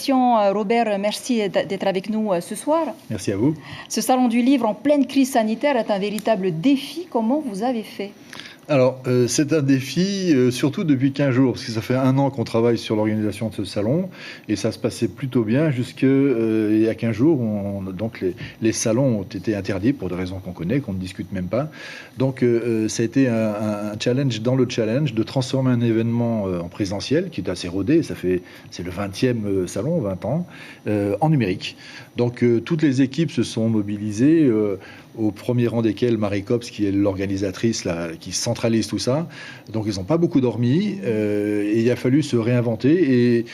Christian Robert, merci d'être avec nous ce soir. Merci à vous. Ce salon du livre en pleine crise sanitaire est un véritable défi. Comment vous avez fait ? Alors, c'est un défi, surtout depuis 15 jours, parce que ça fait 1 an qu'on travaille sur l'organisation de ce salon, et ça se passait plutôt bien jusqu'il y a 15 jours. Donc, les salons ont été interdits pour des raisons qu'on connaît, qu'on ne discute même pas. Donc, ça a été un challenge dans le challenge de transformer un événement en présentiel, qui est assez rodé, c'est le 20e salon, 20 ans, en numérique. Donc, toutes les équipes se sont mobilisées, au premier rang desquels Marie Copps, qui est l'organisatrice là, qui centralise tout ça. Donc ils n'ont pas beaucoup dormi et il a fallu se réinventer. Et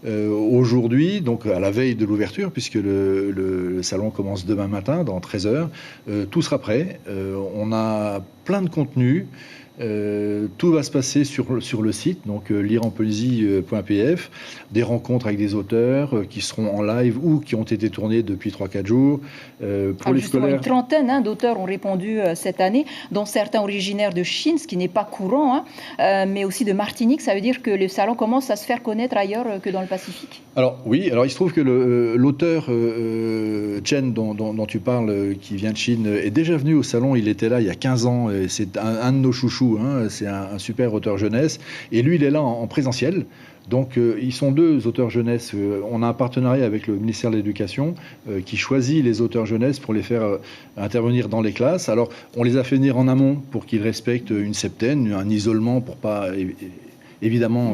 aujourd'hui, donc à la veille de l'ouverture, puisque le salon commence demain matin, dans 13 heures, tout sera prêt. On a plein de contenus. Tout va se passer sur le site, donc lireenpoésie.pf, des rencontres avec des auteurs qui seront en live ou qui ont été tournés depuis 3-4 jours. Pour les scolaires, une trentaine d'auteurs ont répondu cette année, dont certains originaires de Chine, ce qui n'est pas courant, mais aussi de Martinique. Ça veut dire que le salon commence à se faire connaître ailleurs que dans le Pacifique. Alors oui, alors il se trouve que l'auteur Chen dont tu parles, qui vient de Chine, est déjà venu au salon. Il était là il y a 15 ans. C'est un de nos chouchous. C'est un super auteur jeunesse, et lui il est là en présentiel. Donc ils sont 2 auteurs jeunesse. On a un partenariat avec le ministère de l'Éducation qui choisit les auteurs jeunesse pour les faire intervenir dans les classes. Alors on les a fait venir en amont pour qu'ils respectent une septaine, un isolement pour pas évidemment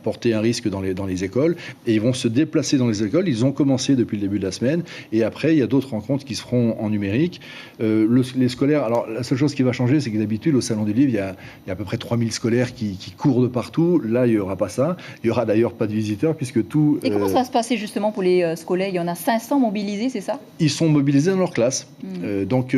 porter un risque dans les écoles, et ils vont se déplacer dans les écoles. Ils ont commencé depuis le début de la semaine, et après il y a d'autres rencontres qui se feront en numérique. Les scolaires, alors la seule chose qui va changer, c'est que d'habitude au Salon du Livre, il y a à peu près 3000 scolaires qui courent de partout. Là il n'y aura pas ça, il n'y aura d'ailleurs pas de visiteurs puisque tout... Et comment ça va se passer justement pour les scolaires? Il y en a 500 mobilisés, c'est ça? Ils sont mobilisés dans leur classe. Donc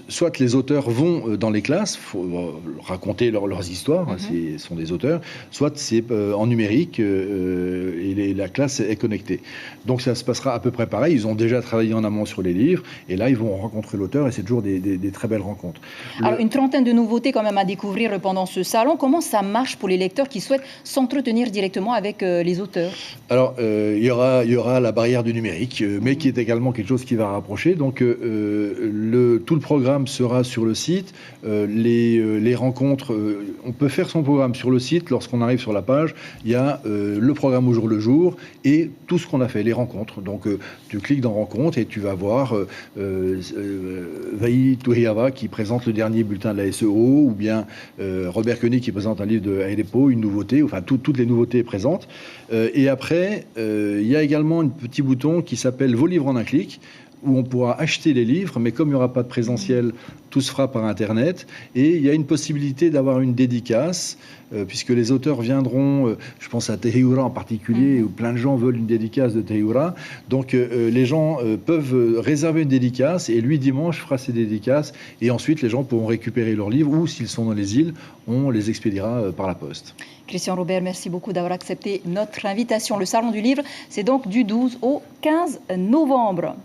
soit les auteurs vont dans les classes, il faut raconter leurs histoires, ce sont des auteurs, soit c'est en numérique et la classe est connectée. Donc ça se passera à peu près pareil. Ils ont déjà travaillé en amont sur les livres et là ils vont rencontrer l'auteur et c'est toujours des très belles rencontres. Alors une trentaine de nouveautés quand même à découvrir pendant ce salon. Comment ça marche pour les lecteurs qui souhaitent s'entretenir directement avec les auteurs? Alors il y aura la barrière du numérique, mais qui est également quelque chose qui va rapprocher. Donc tout le programme sera sur le site. Les rencontres, on peut faire son programme sur le site. Lorsqu'on arrive sur la page, il y a le programme au jour le jour et tout ce qu'on a fait, les rencontres. Donc tu cliques dans rencontres et tu vas voir Vaï Touhiava qui présente le dernier bulletin de la SEO, ou bien Robert Koenig qui présente un livre de Ailepo, une nouveauté, enfin toutes les nouveautés présentes. Et après, il y a également un petit bouton qui s'appelle Vos livres en un clic, où on pourra acheter les livres, mais comme il n'y aura pas de présentiel, tout se fera par Internet. Et il y a une possibilité d'avoir une dédicace, puisque les auteurs viendront, je pense à Tehiura en particulier, où plein de gens veulent une dédicace de Tehiura. Donc les gens peuvent réserver une dédicace, et lui, dimanche, fera ses dédicaces. Et ensuite, les gens pourront récupérer leurs livres, ou s'ils sont dans les îles, on les expédiera par la poste. Christian Robert, merci beaucoup d'avoir accepté notre invitation. Le Salon du Livre, c'est donc du 12 au 15 novembre.